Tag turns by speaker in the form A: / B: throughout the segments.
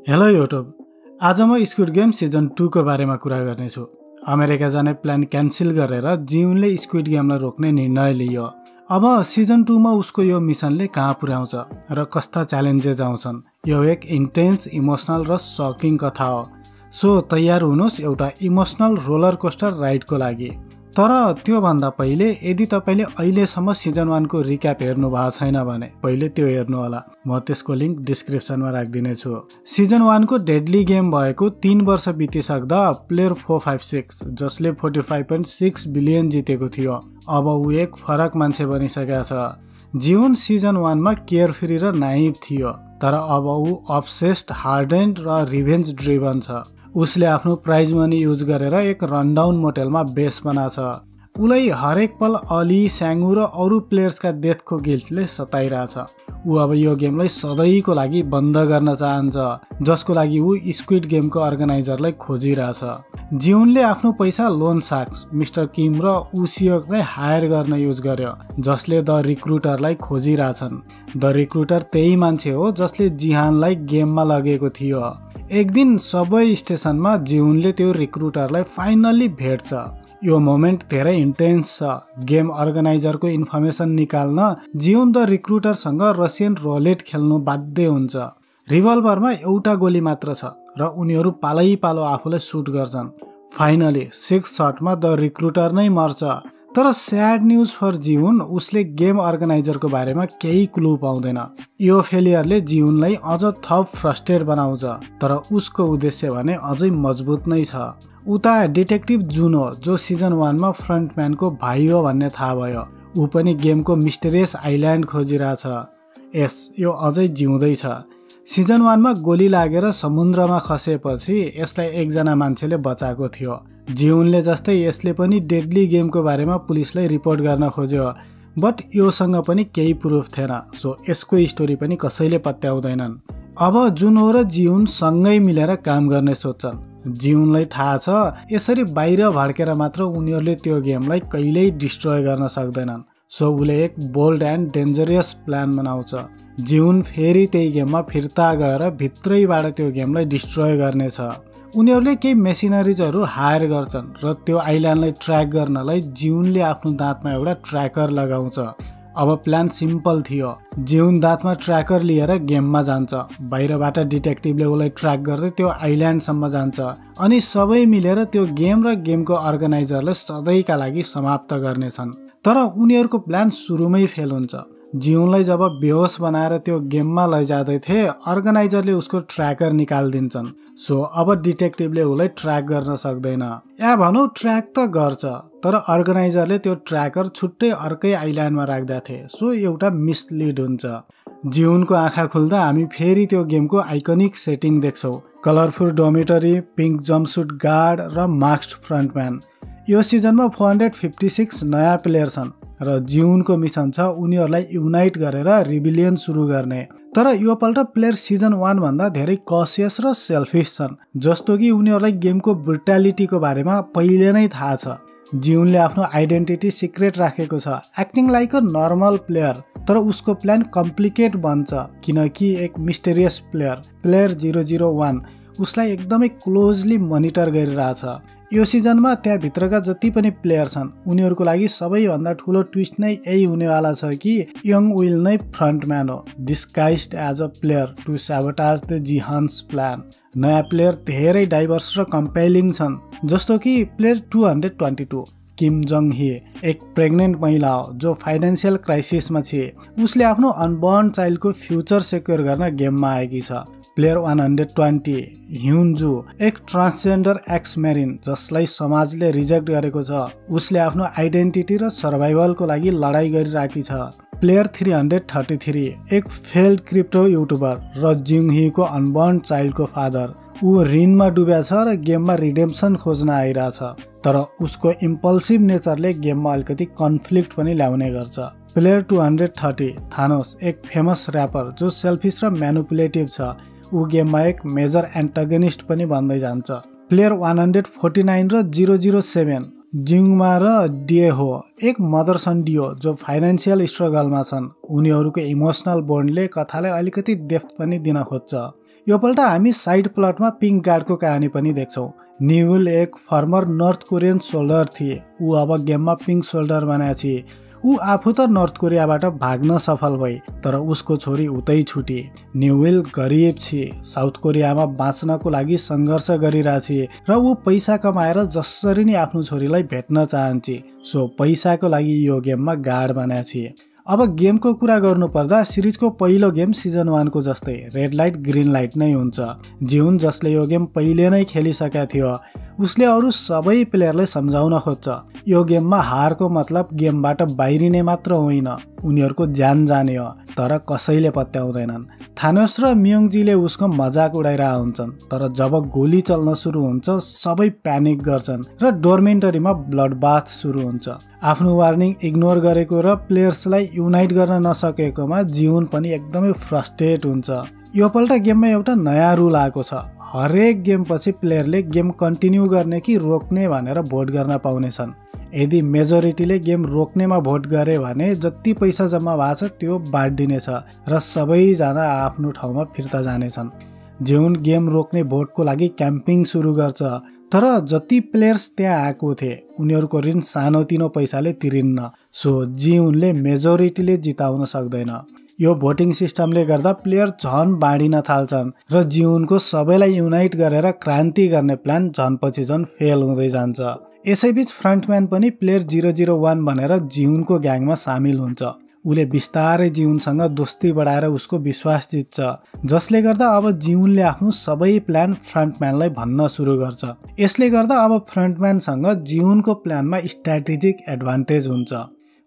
A: Hello YouTube. आज म squid game season 2 को बारेमा कुरा गर्नेछु। अमेरिका जाने प्लान क्यान्सिल गरेर जिउनले स्क्विड गेमलाई रोक्ने निर्णय लियो। अब सिजन 2 मा उसको यो मिसनले कहाँ पुर्याउँछ र कस्ता च्यालेन्जेस आउँछन्। यो एक इन्टेन्स, इमोसनल र सकिङ कथा हो। सो तयार हुनुहोस् एउटा इमोसनल रोलर कोस्टर राइडको लागि। तर त्यो भन्दा पहिले यदि तपाईले अहिलेसम्म सिजन 1 को रिक्याप हेर्नु भएको छैन भने पहिले त्यो हेर्नु होला। म त्यसको लिंक डिस्क्रिप्सनमा राखिदिने छु। सिजन 1 को डेडली गेम भएको 3 वर्ष बितिसक्दा प्लेयर 456 जसले 45.6 बिलियन जितेको थियो अब ऊ एक फरक मान्छे बनिसकेको छ। जिउन सिजन 1 मा केयरफ्री र नाइभ थियो, तर अब ऊ अब्सेस्ड, हार्डेन्ड र रिभेन्ज ड्रिभन छ। उसले आफ्नो प्राइज मनी युज गरेर एक रनडाउन मोटेलमा बेस बनाछ। उलाई हरेक पल अली, स्याङ्गु र अरू प्लेयर्सका डेथको गिल्टले सताइरहेछ। ऊ अब यो गेमलाई सधैँको लागि बन्द गर्न चाहन्छ, जसको लागि ऊ स्क्विड गेमको अर्गनाइजरलाई खोजिरहेछ। जिउनले आफ्नो पैसा लोन साक्स, मिस्टर किम र उसियोकलाई हायर गर्न युज गर्यो, जसले द रिक्रुटरलाई खोजिरहेछन्। द रिक्रुटर त्यही मान्छे हो जसले जिहानलाई गेममा लगेको थियो। एक दिन सबवे स्टेसनमा जिउनले त्यो रिक्रुटरलाई फाइनल्ली भेट्छ। यो मोमेन्ट धेरै इन्टेन्स छ। गेम अर्गनाइजरको इन्फर्मेसन निकाल्न जिउन द रिक्रुटरसँग रसियन रोलेट खेल्नु बाध्य हुन्छ। रिभल्भरमा एउटा गोली मात्र छ र उनीहरू पालै पालो आफूलाई सुट गर्छन्। फाइनली 6 शटमा द रिक्रुटर नै मर्छ। तर स्याड न्युज फर जिउन, उसले गेम अर्गनाइजरको बारेमा केही क्लू पाउँदैन। यो फेलियरले जिउनलाई अझ थप फ्रस्ट्रेट बनाउँछ, तर उसको उद्देश्य भने अझै मजबुत नै छ। उता डिटेक्टिभ जुनो, जो सिजन 1 मा फ्रन्टम्यानको भाइ हो भन्ने थाहा भयो, ऊ पनि गेमको मिस्टेरियस आइल्यान्ड खोजिरहेछ। यो अझै जिउँदैछ। सिजन 1 मा गोली लागेर समुद्रमा खसेपछि यसलाई एकजना मान्छेले बचाएको थियो। जिउनले जस्तै यसले पनि डेडली गेमको बारेमा पुलिसलाई रिपोर्ट गर्न खोज्यो, बट योसँग पनि केही प्रुफ थिएन। सो यसको स्टोरी पनि कसैले पत्याउँदैनन्। अब जुनो र जिउन सँगै मिलेर काम गर्ने सोच्छन्। जिउनलाई थाहा छ यसरी बाहिर भड्केर मात्र उनीहरूले त्यो गेमलाई कहिल्यै डिस्ट्रोय गर्न सक्दैनन्। सो उले एक बोल्ड एन्ड डेन्जरियस प्लान बनाउँछ। जिउन फेरि त्यही गेममा फिर्ता गएर भित्रैबाट त्यो गेमलाई डिस्ट्रोय गर्नेछ। उनीहरूले केही मेसिनरिजहरू हायर गर्छन् र त्यो आइल्यान्डलाई ट्र्याक गर्नलाई जिउनले आफ्नो दाँतमा एउटा ट्र्याकर लगाउँछ। अब प्लान सिम्पल थियो। जिउन दाँतमा ट्र्याकर लिएर गेममा जान्छ। बाहिरबाट डिटेक्टिभले उसलाई ट्र्याक गर्दै त्यो आइल्यान्डसम्म जान्छ अनि सबै मिलेर त्यो गेम र गेमको अर्गनाइजरलाई सधैँका लागि समाप्त गर्नेछन्। तर उनीहरूको प्लान सुरुमै फेल हुन्छ। जिउनलाई जब बेहोस बनाएर त्यो गेममा लैजाँदै थिए, अर्गनाइजरले उसको ट्र्याकर निकालिदिन्छन्। सो अब डिटेक्टिभले उसलाई ट्र्याक गर्न सक्दैन, या भनौँ ट्र्याक त गर्छ, तर अर्गनाइजरले त्यो ट्र्याकर छुट्टै अर्कै आइल्यान्डमा राख्दा थिए। सो एउटा मिसलिड हुन्छ। जिउनको आँखा खुल्दा हामी फेरि त्यो गेमको आइकनिक सेटिङ देख्छौँ। कलरफुल डोमिटरी, पिङ्क जम्पसुट गार्ड र मास्क्ड फ्रन्टम्यान। यो सिजनमा 456 नयाँ प्लेयर छन् र जिउनको मिसन छ उनीहरूलाई युनाइट गरेर रिबिलियन सुरु गर्ने। तर यो पल्ट प्लेयर सिजन 1 भन्दा धेरै कसियस र सेल्फिस छन्, जस्तो कि उनीहरूलाई गेमको ब्रुटालिटीको बारेमा पहिले नै थाहा छ। जिउनले आफ्नो आइडेन्टिटी सिक्रेट राखेको छ, acting like a normal player, तर उसको प्लान कम्प्लिकेट बन्छ किनकि एक मिस्टेरियस प्लेयर 001 उसलाई एकदमै क्लोजली मोनिटर गरिरहेछ। यो सिजनमा त्यहाँभित्रका जति पनि प्लेयर छन् उनीहरूको लागि सबैभन्दा ठुलो ट्विस्ट नै यही हुनेवाला छ कि यङ विल नै फ्रन्टम्यान हो, disguised as a player to sabotage the Jihan's plan. नयाँ प्लेयर धेरै डाइभर्स र कम्पेलिङ छन्, जस्तो कि प्लेयर 222 किम जङ हे, एक प्रेग्नेन्ट महिला हो जो फाइनेन्सियल क्राइसिसमा थिए। उसले आफ्नो अनबर्न चाइल्डको फ्युचर सेक्योर गर्न गेममा आएकी छ। प्लेयर 120 ह्युन्जु, एक ट्रान्सजेन्डर एक्स मेरिन जसलाई समाजले रिजेक्ट गरेको छ। उसले आफ्नो आइडेन्टिटी र सर्भाइभलको लागि लडाई गरिरहेकी छ। प्लेयर 333 एक फेल्ड क्रिप्टो युट्युबर र जिङहीको अनबर्न चाइल्डको फादर। ऊ ऋणमा डुब्या छ र गेममा रिडेम्सन खोज्न आइरहेछ, तर उसको इम्पल्सिभ नेचरले गेममा अलिकति कन्फ्लिक्ट पनि ल्याउने गर्छ। प्लेयर 230 थानोस, एक फेमस ऱ्यापर जो सेल्फिस र म्यानुपुलेटिभ छ। ऊ गेममा एक मेजर एन्टागनिस्ट पनि बन्दै जान्छ। प्लेयर 149 र 007 जिङमा र डिएहो, एक मदर सन डिओ जो फाइनेन्सियल स्ट्रगलमा छन्। उनीहरूको इमोसनल बोन्डले कथालाई अलिकति डेप्थ पनि दिन खोज्छ। योपल्ट हामी साइड प्लटमा पिङ्क गार्डको कहानी पनि देख्छौँ। न्युल एक फर्मर नर्थ कोरियन सोल्डर थिए। ऊ अब गेममा पिङ्क सोल्डर बनाएको थिए। ऊ आफू त नर्थ कोरियाबाट भाग्न सफल भए, तर उसको छोरी उतै छुटे। न्युल गरिब थिए, साउथ कोरियामा बाँच्नको लागि सङ्घर्ष गरिरहेछे र ऊ पैसा कमाएर जसरी नै आफ्नो छोरीलाई भेट्न चाहन्छे। सो पैसाको लागि यो गेममा गार्ड बनाएको थिए। अब गेमको कुरा गर्नुपर्दा सिरिजको पहिलो गेम सिजन 1 को जस्तै रेड लाइट ग्रिन लाइट नै हुन्छ। जिउन जसले यो गेम पहिले नै खेलिसकेका थियो उसले अरू सबै प्लेयरलाई सम्झाउन खोज्छ यो गेममा हारको मतलब गेमबाट बाहिरिने मात्र होइन, उनीहरूको ज्यान जाने हो। तर कसैले पत्याउँदैनन्। थानोस र मियोङजीले उसको मजाक उडाइरहेका हुन्छन्, तर जब गोली चल्न सुरु हुन्छ सबै प्यानिक गर्छन् र डोर्मेन्टरीमा ब्लड बाथ सुरु हुन्छ। आफ्नो वार्निङ इग्नोर गरेको र प्लेयर्सलाई युनाइट गर्न नसकेकोमा जिउन पनि एकदमै फ्रस्ट्रेट हुन्छ। योपल्ट गेममा एउटा नयाँ रुल आएको छ। हरेक गेम पछि प्लेयरले गेम कन्टिन्यू गर्ने कि रोक्ने भनेर भोट गर्न पाउनेछन्। यदि मेजोरिटीले गेम रोक्नेमा भोट गरे भने जति पैसा जम्मा भएको छ त्यो बाँडिनेछ र सबैजना आफ्नो ठाउँमा फिर्ता जानेछन्। जिउन गेम रोक्ने भोटको लागि क्याम्पिङ सुरु गर्छ, तर जति प्लेयर्स त्यहाँ आएको थिए उनीहरूको ऋण सानोतिनो पैसाले तिरिन्न। सो जिउनले मेजोरिटीले जिताउन सक्दैन। यो भोटिङ सिस्टमले गर्दा प्लेयर झन बाँडिन थाल्छन् र जिउनको सबैलाई युनाइट गरेर क्रान्ति गर्ने प्लान झनपछि झन फेल हुँदै जान्छ। यसैबीच फ्रन्टम्यान पनि प्लेयर 001 भनेर जिउनको ग्याङमा सामेल हुन्छ। उले बिस्तारै जिउनसँग दोस्ती बढाएर उसको विश्वास जित्छ, जसले गर्दा अब जिउनले आफ्नो सबै प्लान फ्रन्टम्यानलाई भन्न सुरु गर्छ। यसले गर्दा अब फ्रन्टम्यानसँग जिउनको प्लानमा स्ट्र्याटेजिक एडभान्टेज हुन्छ।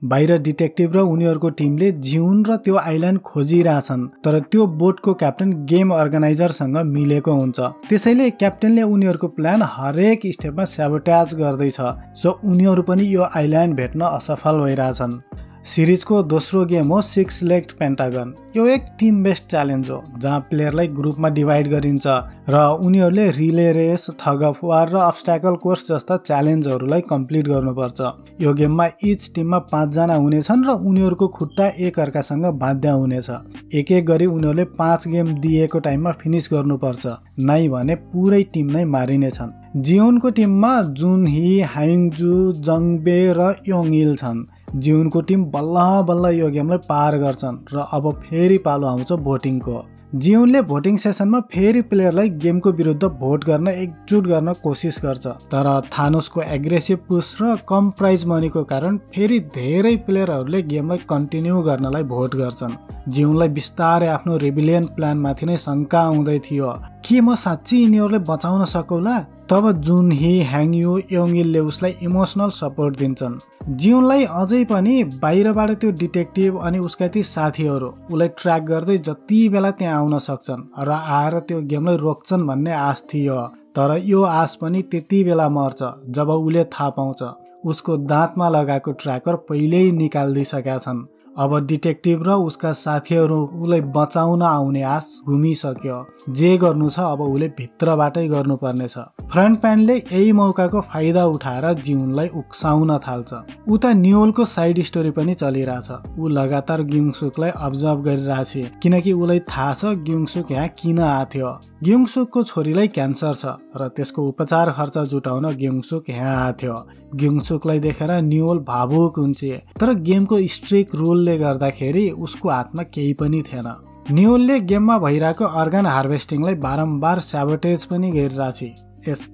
A: बाहिर डिटेक्टिभ र उनीहरूको टिमले जिउन र त्यो आइल्यान्ड खोजिरहेछन्, तर त्यो बोटको क्याप्टेन गेम अर्गनाइजरसँग मिलेको हुन्छ। त्यसैले क्याप्टेनले उनीहरूको प्लान हरेक स्टेपमा स्याबोटाज गर्दैछ। सो उनीहरू पनि यो आइल्यान्ड भेट्न असफल भइरहेछन्। सिरिजको दोस्रो गेम हो 6 लेग्ड पेन्टागन। यो एक टिम बेस्ड च्यालेन्ज हो जहाँ प्लेयरलाई ग्रुपमा डिभाइड गरिन्छ र उनीहरूले relay race, tug of war र अब्स्ट्याकल कोर्स जस्ता च्यालेन्जहरूलाई कम्प्लिट गर्नुपर्छ। यो गेममा इच टिममा 5 जना हुनेछन् र उनीहरूको खुट्टा एक अर्कासँग बाँध्या हुनेछ। एक एक गरी उनीहरूले 5 गेम दिएको टाइममा फिनिस गर्नुपर्छ, नै भने पुरै टिम नै मारिनेछन्। जिउनको टिममा जुनही, हाइङजू, जङबे र योङइल छन्। जिउनको टिम बल्ल बल्ल यो गेमलाई पार गर्छन् र अब फेरि पालो आउँछ भोटिङको। जिउनले भोटिङ सेसनमा फेरि प्लेयरलाई गेमको विरुद्ध भोट गर्न एकजुट गर्न कोसिस गर्छ, तर थानोसको एग्रेसिभ पुस र कम प्राइज मनीको कारण फेरि धेरै प्लेयरहरूले गेमलाई कन्टिन्यू गर्नलाई भोट गर्छन्। जिउनलाई बिस्तारै आफ्नो रेबिलियन प्लानमाथि नै शङ्का आउँदै थियो, के म साँच्चै यिनीहरूलाई बचाउन सकौला? तब जुनही, ह्याङयू, योङइलले उसलाई इमोसनल सपोर्ट दिन्छन्। जिउनलाई अझै पनि बाहिरबाट त्यो डिटेक्टिभ अनि उसका ती साथीहरू उसलाई ट्र्याक गर्दै जति बेला त्यहाँ आउन सक्छन् र आएर त्यो गेमलाई रोक्छन् भन्ने आश थियो। तर यो आश पनि त्यति बेला मर्छ जब उसले थाहा पाउँछ उसको दाँतमा लगाएको ट्र्याकर पहिल्यै निकालिदिइसकेका छन्। अब डिटेक्टिभ र उसका साथीहरू उसलाई बचाउन आउने आश घुमिसक्यो। जे गर्नु छ अब उसले भित्रबाटै गर्नुपर्नेछ। फ्रन्टम्यानले यही मौकाको फाइदा उठाएर जिउनलाई उक्साउन थाल्छ। उता न्युलको साइड स्टोरी पनि चलिरहेछ। ऊ लगातार ग्युङसुकलाई अब्जर्भ गरिरहेछ, किनकि उसलाई थाहा छ ग्युङसुक यहाँ किन आथ्यो। ग्युङसुकको छोरीलाई क्यान्सर छ र त्यसको उपचार खर्च जुटाउन ग्युङसुक यहाँ आथ्यो। ग्युङसुकलाई देखेर न्युल भावुक हुन्छ, तर गेमको स्ट्रिक्ट रुलले गर्दाखेरि उसको हातमा केही पनि थिएन। न्युलले गेममा भइरहेको अर्गन हार्भेस्टिङलाई बारम्बार स्याबोटेज पनि गरिरहेछ।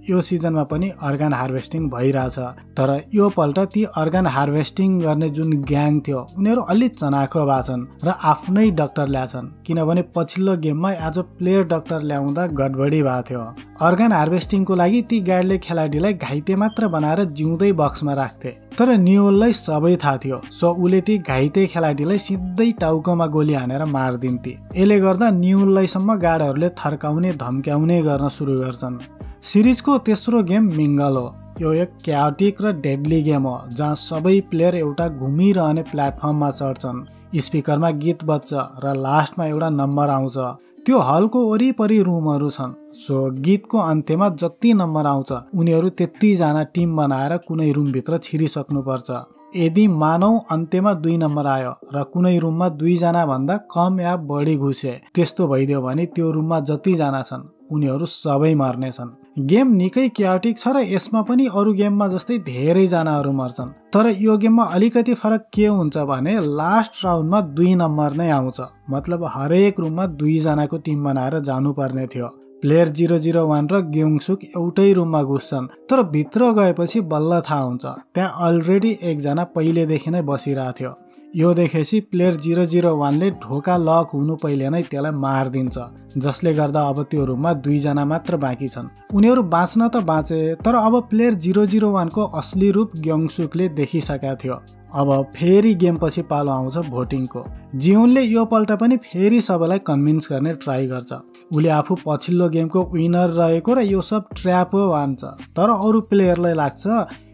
A: यो सिजनमा पनि अर्गन हार्भेस्टिङ भइरहेछ, तर यो पल्ट ती अर्गन हार्भेस्टिङ गर्ने जुन ग्याङ थियो उनीहरू अलि चनाखो भएछन् र आफ्नै डाक्टर ल्याछन्, किनभने पछिल्लो गेममा एज अ प्लेयर डाक्टर ल्याउँदा गडबडी भएको थियो। अर्गन हार्भेस्टिङको लागि ती गार्डले खेलाडीलाई घाइते मात्र बनाएर जिउँदै बक्समा राख्थे, तर न्युललाई सबै थाहा थियो। सो उले ती घाइते खेलाडीलाई सिधै टाउकोमा गोली हानेर मारिदिन्थे। यसले गर्दा न्युललाईसम्म गार्डहरूले थर्काउने धम्क्याउने गर्न सुरु गर्छन्। सिरिजको तेस्रो गेम मिङ्गल हो। यो एक क्याओटिक र डेडली गेम हो जहाँ सबै प्लेयर एउटा घुमिरहने प्लेटफर्ममा चढ्छन्। स्पिकरमा गीत बज्छ र लास्टमा एउटा नम्बर आउँछ। त्यो हलको वरिपरि रुमहरू छन्। सो गीतको अन्त्यमा जति नम्बर आउँछ उनीहरू त्यतिजना टिम बनाएर कुनै रुमभित्र छिरिसक्नुपर्छ। यदि मानौ अन्त्यमा 2 नम्बर आयो र कुनै रुममा 2 जना भन्दा कम या बढी घुसे, त्यस्तो भइदियो भने त्यो रुममा जति जना छन् उनीहरू सबै मर्नेछन्। गेम निकै क्याओटिक छ र यसमा पनि अरू गेममा जस्तै धेरै जनाहरू मर्छन्। तर यो गेममा अलिकति फरक के हुन्छ भने लास्ट राउन्डमा 2 नम्बर नै आउँछ। मतलब हरेक रुममा 2 जनाको टिम बनाएर जानुपर्ने थियो। प्लेयर 001 र ग्योङसुक एउटै रुममा घुस्छन्, तर भित्र गएपछि बल्ल थाहा हुन्छ त्यहाँ अलरेडी एकजना पहिलेदेखि नै बसिरहेको थियो। यो देखेपछि प्लेयर 001ले ढोका लक हुनु पहिले नै त्यसलाई मारिदिन्छ, जसले गर्दा अब त्यो रुममा 2 जना मात्र बाँकी छन्। उनीहरू बाँच्न त बाँचे, तर अब प्लेयर 001 को असली रूप ग्योङसुकले देखिसकेका थियो। अब फेरि गेम पछि पालो आउँछ भोटिङको। जिउनले यो पल्ट पनि फेरि सबैलाई कन्भिन्स गर्ने ट्राई गर्छ। उले आफू पछिल्लो गेमको विनर रहेको र यो सब ट्र्याप हो भन्छ, तर अरू प्लेयरलाई लाग्छ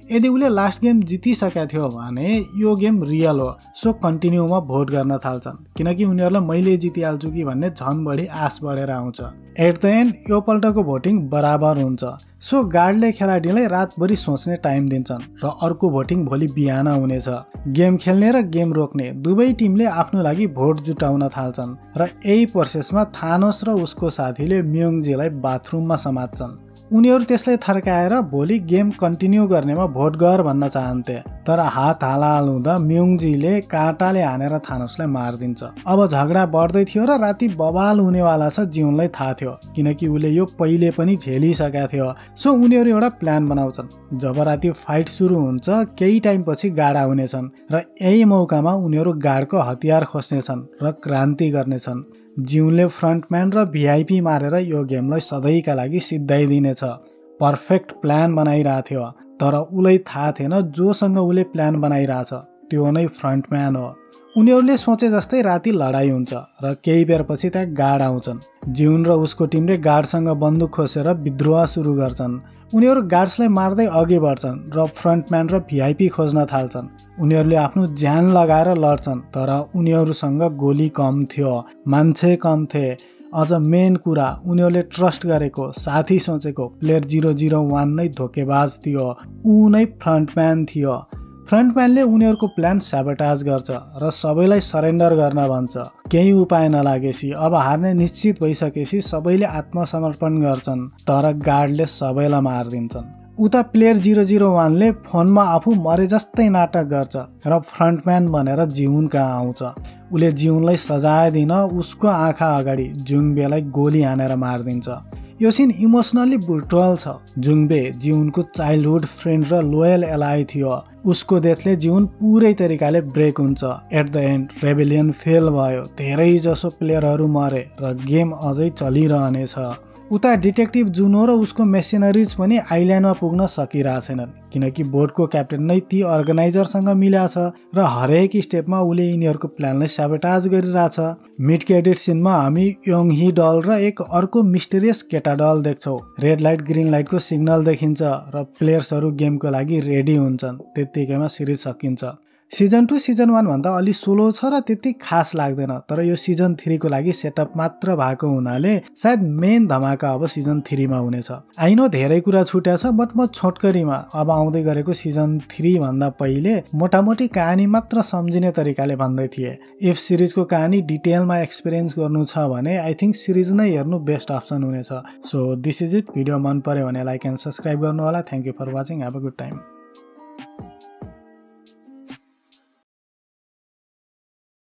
A: यदि उले लास्ट गेम जितिसकेका थियो भने यो गेम रियल हो। सो कन्टिन्यूमा भोट गर्न थाल्छन्, किनकि उनीहरूलाई मैले जितिहाल्छु कि भन्ने झन् बढी आश बढेर आउँछ। एट द एन्ड यो पल्टको भोटिङ बराबर हुन्छ। सो गार्डले खेलाडीलाई रातभरि सोच्ने टाइम दिन्छन् र अर्को भोटिङ भोलि बिहान हुनेछ। गेम खेल्ने र गेम रोक्ने दुवै टिमले आफ्नो लागि भोट जुटाउन थाल्छन् र यही प्रोसेसमा थानोस र उसको साथीले म्योङजीलाई बाथरुममा समात्छन्। उनीहरू त्यसलाई थर्काएर भोलि गेम कन्टिन्यू गर्नेमा भोट गर भन्न चाहन्थे, तर हात हालहाल हुँदा म्योङजीले काँटाले हानेर थानोसलाई मारिदिन्छ। अब झगडा बढ्दै थियो र राति बवाल हुनेवाला छ जिउनलाई थाहा थियो, किनकि उले यो पहिले पनि झेलिसकेका थियो। सो उनीहरू एउटा प्लान बनाउँछन्। जब राति फाइट सुरु हुन्छ केही टाइम पछि गाडा हुनेछन् र यही मौकामा उनीहरू गाडको हतियार खोज्नेछन् र क्रान्ति गर्नेछन्। जिउनले फ्रन्टम्यान र भिआइपी मारेर यो गेमलाई सधैँका लागि सिद्धाइदिनेछ। पर्फेक्ट प्लान बनाइरहेको थियो, तर उलाई थाहा थिएन जोसँग उले प्लान बनाइरहेछ त्यो नै फ्रन्टम्यान हो। उनीहरूले सोचे जस्तै राति लडाई हुन्छ र केही बेर पछि त्यहाँ गार्ड आउँछन्। जिउन र उसको टिमले गार्डसँग बन्दुक खोसेर विद्रोह सुरु गर्छन्। उनीहरू गार्ड्सलाई मार्दै अघि बढ्छन् र फ्रन्टम्यान र भिआइपी खोज्न थाल्छन्। उनीहरूले आफ्नो ज्यान लगाएर लड्छन्, तर उनीहरूसँग गोली कम थियो, मान्छे कम थिए। अझ मेन कुरा उनीहरूले ट्रस्ट गरेको साथी सोचेको प्लेयर 001 नै धोकेबाज थियो। ऊ नै फ्रन्टम्यान थियो। फ्रन्टम्यानले उनीहरूको प्लान स्याबोटाज गर्छ र सबैलाई सरेन्डर गर्न भन्छ। केही उपाय नलागेपछि अब हार्ने निश्चित भइसकेपछि सबैले आत्मसमर्पण गर्छन्, तर गार्डले सबैलाई मारिदिन्छन्। उता प्लेयर 001ले फोनमा आफू मरे जस्तै नाटक गर्छ र फ्रन्टम्यान बनेर जिउन कहाँ आउँछ। उले जिउनलाई सजाय दिन उसको आँखा अगाडि जुङबेलाई गोली हानेर मारिदिन्छ। यो सिन इमोसनली ब्रुटल छ। जुङबे जिउनको चाइल्डहुड फ्रेन्ड र लोयल एलाइ थियो। उसको डेथले जिउन पुरै तरिकाले ब्रेक हुन्छ। At the end rebellion fail भयो, धेरै जसो प्लेयरहरू मरे र गेम अझै चलिरहनेछ। उता डिटेक्टिभ जुनो र उसको मेसिनरिज पनि आइल्यान्डमा पुग्न सकिरहेछन्, किनकि बोर्डको क्याप्टेन नै ती अर्गनाइजरसँग मिलाछ र हरेक स्टेपमा उले यिनीहरूको प्लानलाई स्याबोटाज गरिरहेछ। मिड क्रेडिट सिनमा हामी योङही डल र एक अर्को मिस्टेरियस केटा डल देख्छौँ। रेड लाइट ग्रिन लाइटको सिग्नल देखिन्छ र प्लेयर्सहरू गेमको लागि रेडी हुन्छन्। त्यत्तिकैमा सिरिज सकिन्छ। सिजन 2 सिजन 1 भन्दा अलि स्लो छ र त्यति खास लाग्दैन, तर यो सिजन 3 को लागि सेटअप मात्र भएको हुनाले सायद मेन धमाका अब सिजन 3 मा हुनेछ। आइनो धेरै कुरा छुट्या छ, बट म छोटकरीमा अब आउँदै गरेको सिजन 3 भन्दा पहिले मोटामोटी कहानी मात्र सम्झिने तरिकाले भन्दै थिए। इफ सिरिजको कहानी डिटेलमा एक्सपिरियन्स गर्नु छ भने आई थिंक सिरिज नै हेर्नु बेस्ट अप्सन हुनेछ। So this is it. Video मन पर्यो भने लाइक एन्ड सब्स्क्राइब गर्नु होला। Thank you for watching. Have a good time.